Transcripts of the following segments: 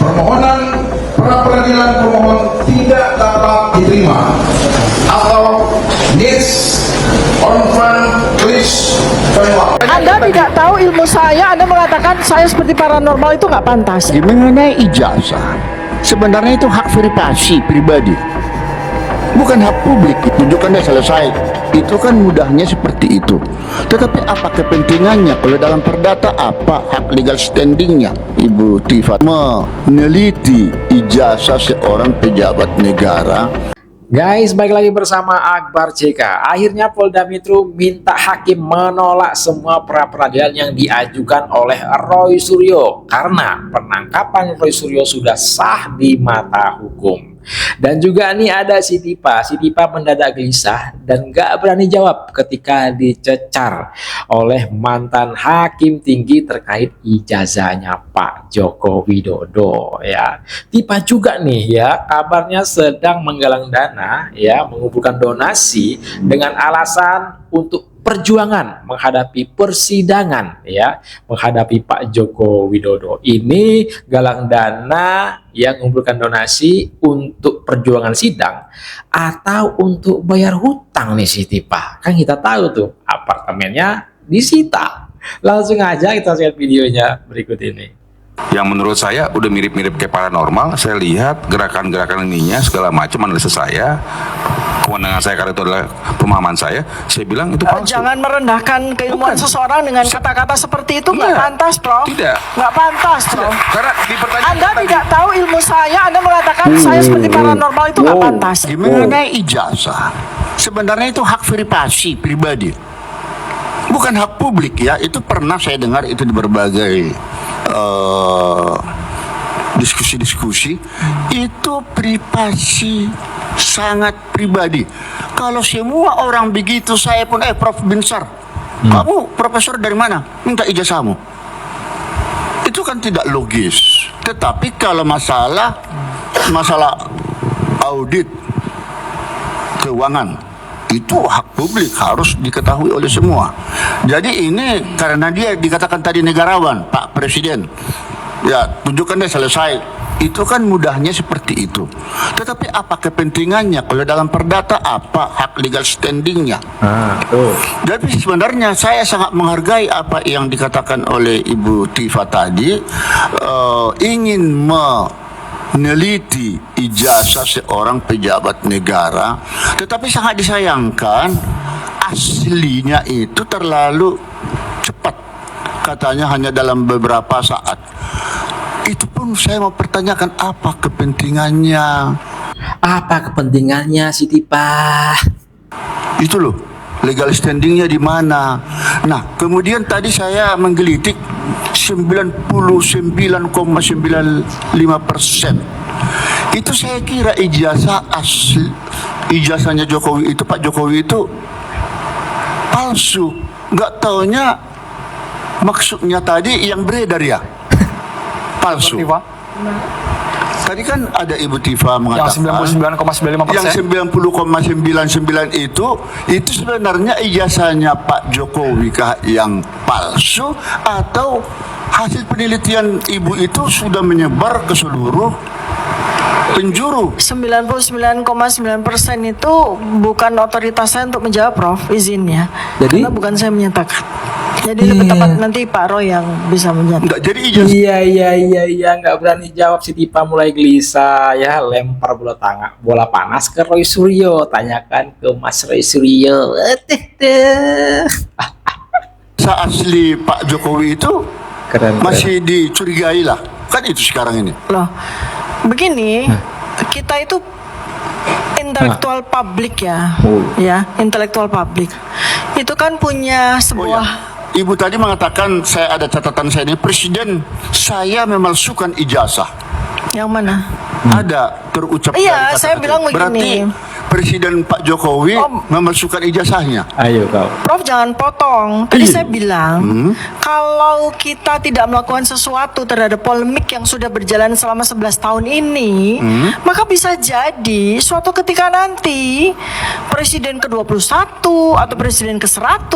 permohonan pra peradilan pemohon tidak dapat diterima atau this on list. Anda tidak tahu ilmu saya, Anda mengatakan saya seperti paranormal, itu nggak pantas. Mengenai ijazah, sebenarnya itu hak privasi pribadi, bukan hak publik. Tunjukkannya selesai. Itu kan mudahnya seperti itu. Tetapi apa kepentingannya? Kalau dalam perdata apa hak legal standingnya? Ibu Tifa meneliti ijazah seorang pejabat negara. Guys, balik lagi bersama Akbar CK. Akhirnya Polda Metro minta hakim menolak semua pra-peradilan yang diajukan oleh Roy Suryo karena penangkapan Roy Suryo sudah sah di mata hukum. Dan juga nih ada si Tipa mendadak gelisah dan gak berani jawab ketika dicecar oleh mantan hakim tinggi terkait ijazahnya Pak Joko Widodo ya. Tipa juga nih ya, kabarnya sedang menggalang dana ya, mengumpulkan donasi dengan alasan untuk perjuangan menghadapi persidangan ya, menghadapi Pak Joko Widodo. Ini galang dana yang mengumpulkan donasi untuk perjuangan sidang atau untuk bayar hutang nih si Tipa. Kan kita tahu tuh apartemennya disita. Langsung aja kita lihat videonya berikut ini. Yang menurut saya udah mirip-mirip kayak paranormal. Saya lihat gerakan-gerakan ininya segala macam, analisa saya, kewenangan saya karena itu adalah pemahaman saya bilang itu palsu. Jangan merendahkan keilmuan seseorang dengan kata-kata seperti itu. Nggak pantas, Prof. Tidak. Nggak pantas, Prof. Karena di pertanyaan Anda tidak tahu ilmu saya, Anda mengatakan saya seperti paranormal, itu nggak pantas. Mengenai ijazah, sebenarnya itu hak privasi pribadi, bukan hak publik ya. Itu pernah saya dengar itu di berbagai diskusi-diskusi. Itu privasi, sangat pribadi. Kalau semua orang begitu, saya pun Prof Binsar, kamu profesor dari mana? Minta ijazahmu. Itu kan tidak logis. Tetapi kalau masalah audit keuangan, itu hak publik, harus diketahui oleh semua. Jadi ini karena dia dikatakan tadi negarawan, Pak Presiden, ya tunjukkan deh selesai. Itu kan mudahnya seperti itu. Tetapi apa kepentingannya? Kalau dalam perdata apa hak legal standingnya? Jadi sebenarnya saya sangat menghargai apa yang dikatakan oleh Ibu Tifa tadi, ingin meneliti ijazah seorang pejabat negara, tetapi sangat disayangkan aslinya itu terlalu cepat, katanya hanya dalam beberapa saat. Itu pun saya mau pertanyakan apa kepentingannya. Apa kepentingannya si Tipa? Itu loh, legal standingnya di mana. Nah, kemudian tadi saya menggelitik 99,95%. Itu saya kira ijazah asli, ijazahnya Jokowi itu, Pak Jokowi itu palsu. Nggak taunya maksudnya tadi yang beredar ya palsu. Tadi kan ada Ibu Tifa mengatakan yang 90,99 itu sebenarnya ijazahnya Pak Jokowi kah yang palsu, atau hasil penelitian Ibu itu sudah menyebar ke seluruh penjuru? 99,9% itu bukan otoritas saya untuk menjawab, Prof, izinnya. Jadi? Karena bukan saya menyatakan. Jadi lebih tepat nanti Pak Roy yang bisa menyatakan. Enggak, jadi ijazah. Iya, nggak berani jawab si Tipa, mulai gelisah ya, lempar bola panas ke Roy Suryo, tanyakan ke Mas Roy Suryo. Asli Pak Jokowi itu Keren. masih dicurigai lah, kan itu sekarang ini. Loh, begini, kita itu intelektual publik ya, intelektual publik. Itu kan punya sebuah. Ibu tadi mengatakan, saya ada catatan saya ini, Presiden saya memalsukan ijazah. Yang mana? Ada terucap. Iya, saya bilang begini. Berarti Presiden Pak Jokowi memalsukan ijazahnya. Ayo kau. Prof, jangan potong. Tadi saya bilang, kalau kita tidak melakukan sesuatu terhadap polemik yang sudah berjalan selama 11 tahun ini, maka bisa jadi suatu ketika nanti Presiden ke-21 atau Presiden ke-100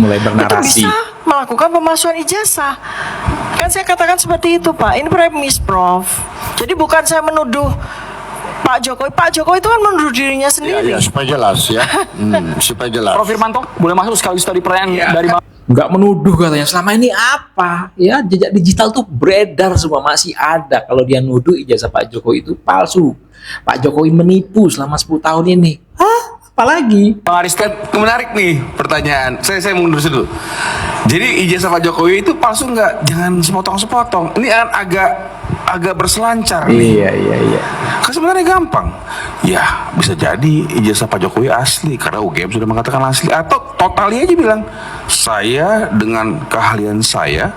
mulai bernarasi, itu bisa melakukan pemalsuan ijazah. Kan saya katakan seperti itu, Pak. Ini premis, Prof. Jadi bukan saya menuduh Pak Jokowi. Pak Jokowi itu kan menuduh dirinya sendiri. Ya, supaya jelas ya. Supaya jelas. Prof Firmanto, boleh masuk sekali tadi pertanyaan dari Bang. Nggak menuduh katanya, selama ini apa ya, jejak digital tuh beredar semua, masih ada. Kalau dia nuduh ijazah Pak Jokowi itu palsu, Pak Jokowi menipu selama 10 tahun ini, apalagi Bang Aristo. Menarik nih pertanyaan. Saya mundur dulu. Jadi ijazah Pak Jokowi itu palsu nggak? Jangan sepotong-sepotong. Ini kan agak berselancar nih. iya Kan sebenarnya gampang. Ya bisa jadi ijazah Pak Jokowi asli karena UGM sudah mengatakan asli, atau totali aja bilang saya dengan keahlian saya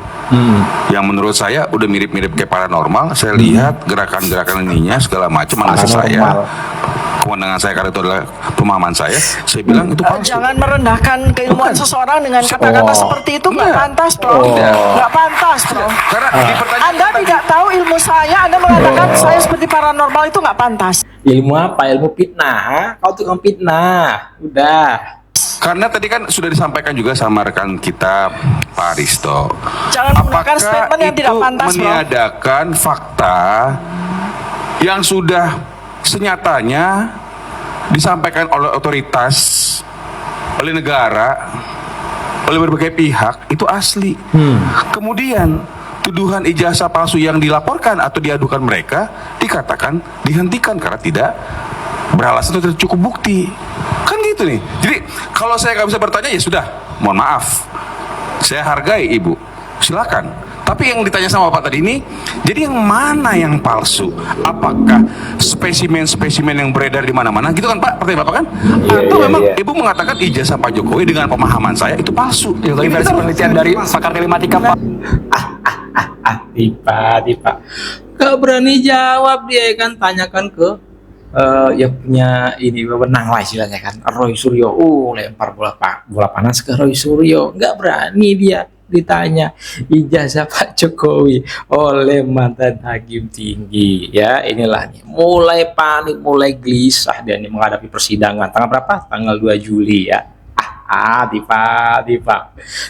yang menurut saya udah mirip-mirip kayak paranormal. Saya lihat gerakan-gerakan ininya segala macam analisa saya. Kewenangan saya karena itu adalah pemahaman saya bilang itu palsu. Jangan merendahkan keilmuan seseorang dengan kata-kata seperti itu, nggak pantas, Prof. Nggak pantas, Prof. Karena di pertanyaan Anda tidak tahu ilmu saya, Anda mengatakan saya seperti paranormal, itu nggak pantas. ilmu apa, ilmu fitnah, kau tukang fitnah, udah. Karena tadi kan sudah disampaikan juga sama rekan kita Pak Aristo. Jangan menggunakan statement yang tidak pantas, Prof. Meniadakan fakta yang sudah senyatanya disampaikan oleh otoritas, oleh negara, oleh berbagai pihak itu asli. Kemudian tuduhan ijazah palsu yang dilaporkan atau diadukan mereka dikatakan dihentikan karena tidak beralasan atau tidak cukup bukti. Kan gitu nih. Jadi kalau saya nggak bisa bertanya ya sudah, mohon maaf. Saya hargai Ibu, silakan. Tapi yang ditanya sama Bapak tadi ini, jadi yang mana yang palsu? Apakah spesimen-spesimen yang beredar di mana-mana? Gitu kan Pak, pertanyaan Bapak kan? Atau memang Ibu mengatakan ijazah Pak Jokowi dengan pemahaman saya itu palsu? Itu tadi versi penelitian dari pakar telematika Pak. Tiba gak berani jawab dia kan, tanyakan ke yang punya ini wewenang lah istilahnya kan, Roy Suryo. Lempar bola panas ke Roy Suryo, nggak berani dia ditanya ijazah Pak Jokowi oleh mantan hakim tinggi. Ya inilah nih, mulai panik, mulai gelisah dia nih menghadapi persidangan tanggal berapa? Tanggal 2 Juli ya. Tipa.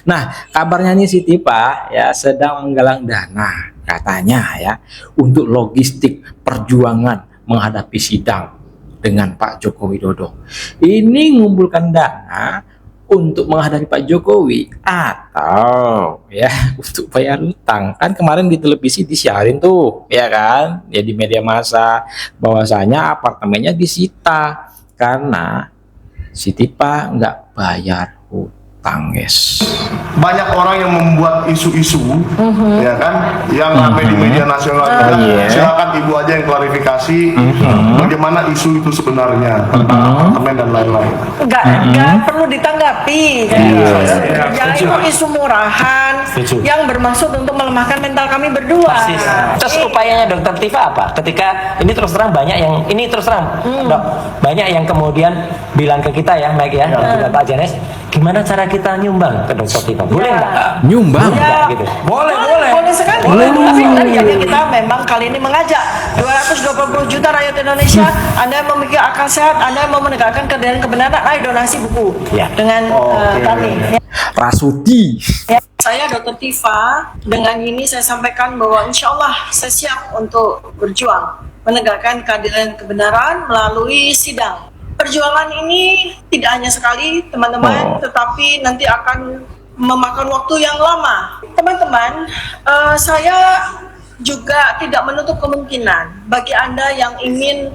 Nah, kabarnya nih si Tipa ya sedang menggalang dana katanya ya untuk logistik perjuangan menghadapi sidang dengan Pak Joko Widodo. Ini ngumpulkan dana untuk menghadapi Pak Jokowi atau ya untuk bayar utang. Kan kemarin di televisi disiarin tuh, ya kan? Ya di media massa bahwasanya apartemennya disita karena si Tipa nggak bayar utang, guys. Banyak orang yang membuat isu-isu, ya kan, yang ramai di media nasional. Silakan Ibu aja yang klarifikasi bagaimana isu itu sebenarnya tentang apartemen dan lain-lain. Nggak perlu ditanggapi. Yang itu isu murahan yang bermaksud untuk melemahkan mental kami berdua. Terus upayanya Dokter Tifa apa? Ketika ini terus terang banyak yang Dok, banyak yang kemudian bilang ke kita ya, Mike ya, dan juga Pak Janes, gimana cara kita nyumbang ke Dokter Tifa? Boleh nggak? Nyumbang? Gitu. Boleh sekali. Tapi tadinya kita memang kali ini mengajak 220 juta rakyat Indonesia, Anda yang memiliki akal sehat, Anda yang mau menegakkan keadilan kebenaran, ayo donasi buku dengan kami. Rasuti. Saya Dr. Tifa, dengan ini saya sampaikan bahwa insya Allah saya siap untuk berjuang menegakkan keadilan kebenaran melalui sidang. Perjuangan ini tidak hanya sekali teman-teman, tetapi nanti akan memakan waktu yang lama. Teman-teman, saya juga tidak menutup kemungkinan bagi Anda yang ingin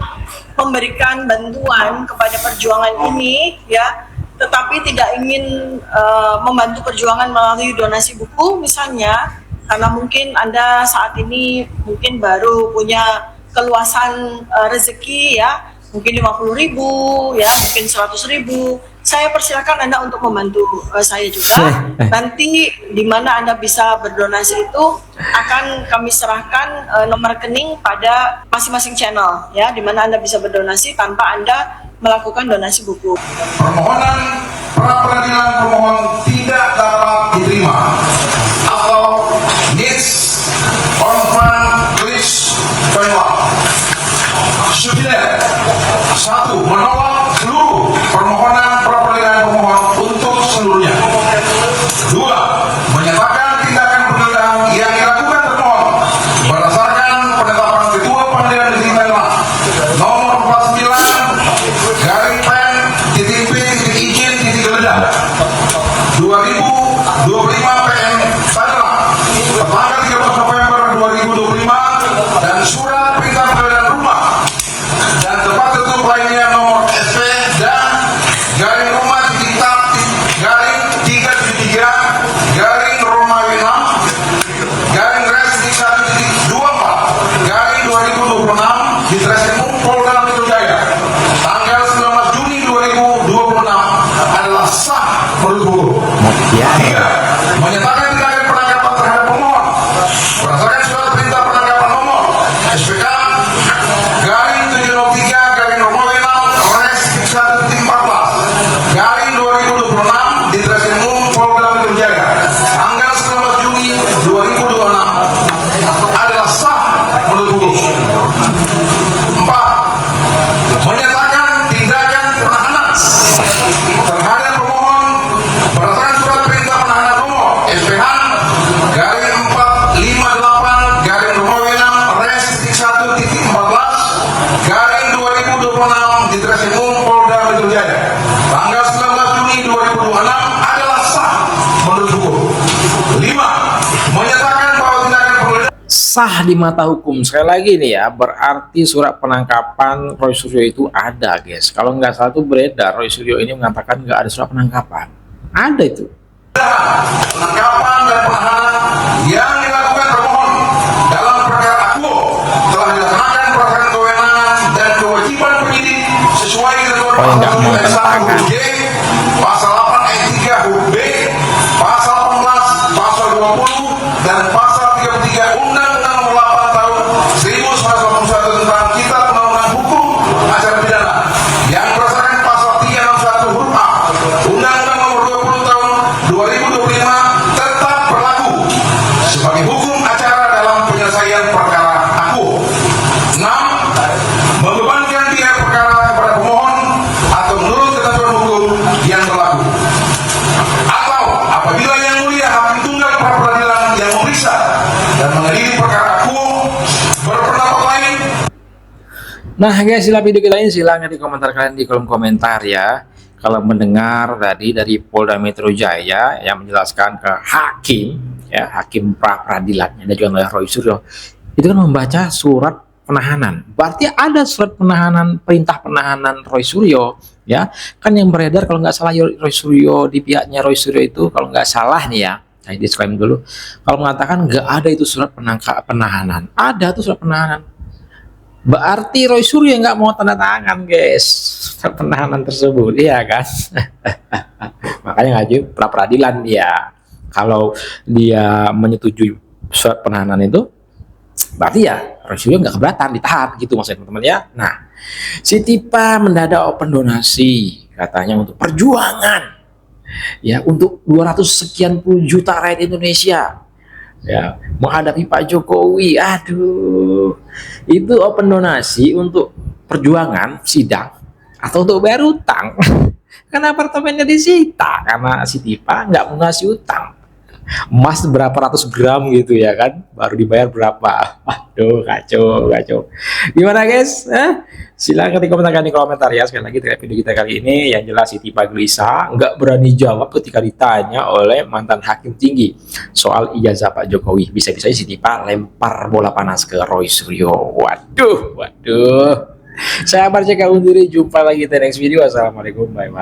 memberikan bantuan kepada perjuangan ini ya, tetapi tidak ingin membantu perjuangan melalui donasi buku misalnya, karena mungkin Anda saat ini mungkin baru punya keluasan rezeki ya, mungkin 50.000 ya, mungkin 100.000. Saya persilakan Anda untuk membantu saya juga. Nanti di mana Anda bisa berdonasi itu akan kami serahkan nomor rekening pada masing-masing channel ya, di mana Anda bisa berdonasi tanpa Anda melakukan donasi buku. Permohonan pra peradilan pemohon tidak dapat diterima atau needs on list framework. Subsidiar 1. Menolak seluruh permohonan pra peradilan pemohon untuk seluruhnya. 2. Menyatakan tindakan penggeledahan yang dilakukan termohon berdasarkan penetapan ketua dan surat perintah penggeledahan rumah dan tempat tertutup lainnya nomor SP dan garing rumah titik tap garing 373 garing Romawi 6 garing res titik 1 titik 24 garing 2026 di Treskrimum Polda Metro Jaya tanggal 19 Juni 2026 adalah sah menurut hukum. Tiga, menyatakan tindakan penangkapan terhadap pemohon berdasarkan surat perintah penangkapan nomor SPK garing 703 garing Romawi 6 res 1.14 garing 2026 di Treskrimum Polda Metro Jaya tanggal 19 Juni 2026 adalah sah menurut hukum. 4. Menyatakan tindakan penahanan terhadap pemohon berdasarkan surat perintah penahanan nomor SPH garing 458 garing Romawi 6 res titik 1 titik 14 garing 2026 di Treskrimum Polda Metro Jaya tanggal 19 Juni 2026 adalah sah menurut hukum. 5. Menyatakan bahwa tindakan penggeledahan Sah di mata hukum. Sekali lagi nih ya, berarti surat penangkapan Roy Suryo itu ada, guys. Kalau nggak salah tuh beredar, Roy Suryo ini mengatakan nggak ada surat penangkapan. Ada itu. penangkapan dan penahanan yang dilakukan termohon dalam perkara akuo telah dilaksanakan berdasarkan kewenangan dan kewajiban penyidik sesuai ketentuan pasal 7 ayat 1 huruf J, pasal 8 ayat 3 huruf B, pasal 18, pasal 20 dan pasal 33 Undang-Undang Nomor 8 Tahun 1981 tentang Kitab Undang-Undang Hukum Acara Pidana yang berdasarkan pasal 361 huruf A Undang-Undang Nomor 20 Tahun 2025 tetap berlaku sebagai hukum acara dalam penyelesaian perkara akuo. 6. Membebankan biaya perkara kepada pemohon atau menurut ketentuan hukum yang berlaku. Atau apabila yang mulia hakim tunggal pra peradilan yang memeriksa dan mengadili perkara akuo berpendapat lain. Nah guys, sila video kita ini silahkan di komentar kalian di kolom komentar ya. Kalau mendengar tadi dari Polda Metro Jaya yang menjelaskan ke hakim, ya hakim pra peradilan yang diajukan oleh Roy Suryo, itu kan membaca surat penahanan. Berarti ada surat penahanan, perintah penahanan Roy Suryo, ya kan yang beredar kalau nggak salah Roy Suryo di pihaknya Roy Suryo itu kalau nggak salah nih ya. Nah, disclaimer dulu. Kalau mengatakan nggak ada itu surat penahanan, ada tuh surat penahanan. Berarti Roy Suryo nggak mau tanda tangan, guys, surat penahanan tersebut, iya kan? Makanya ngaju pra peradilan dia. Kalau dia menyetujui surat penahanan itu, berarti ya Roy Suryo nggak keberatan ditahan gitu maksudnya teman-teman ya. Nah, si Tipa mendadak open donasi katanya untuk perjuangan, ya untuk 200 sekian puluh juta rakyat Indonesia. Ya, menghadapi Pak Jokowi, aduh, itu open donasi untuk perjuangan sidang atau untuk bayar utang? Karena apartemennya disita karena si Tipa nggak mau ngasih utang, emas berapa ratus gram gitu ya kan, baru dibayar berapa? Aduh, kacau, kacau. Gimana guys? Silahkan dikomentarkan di komentar ya. Sekali lagi terkait video kita kali ini yang jelas si Tipa gelisah, nggak berani jawab ketika ditanya oleh mantan hakim tinggi soal ijazah Pak Jokowi. Bisa-bisanya si Tipa lempar bola panas ke Roy Suryo. Waduh, waduh. Saya Akbar JK undur diri, jumpa lagi di next video. Assalamualaikum, bye bye.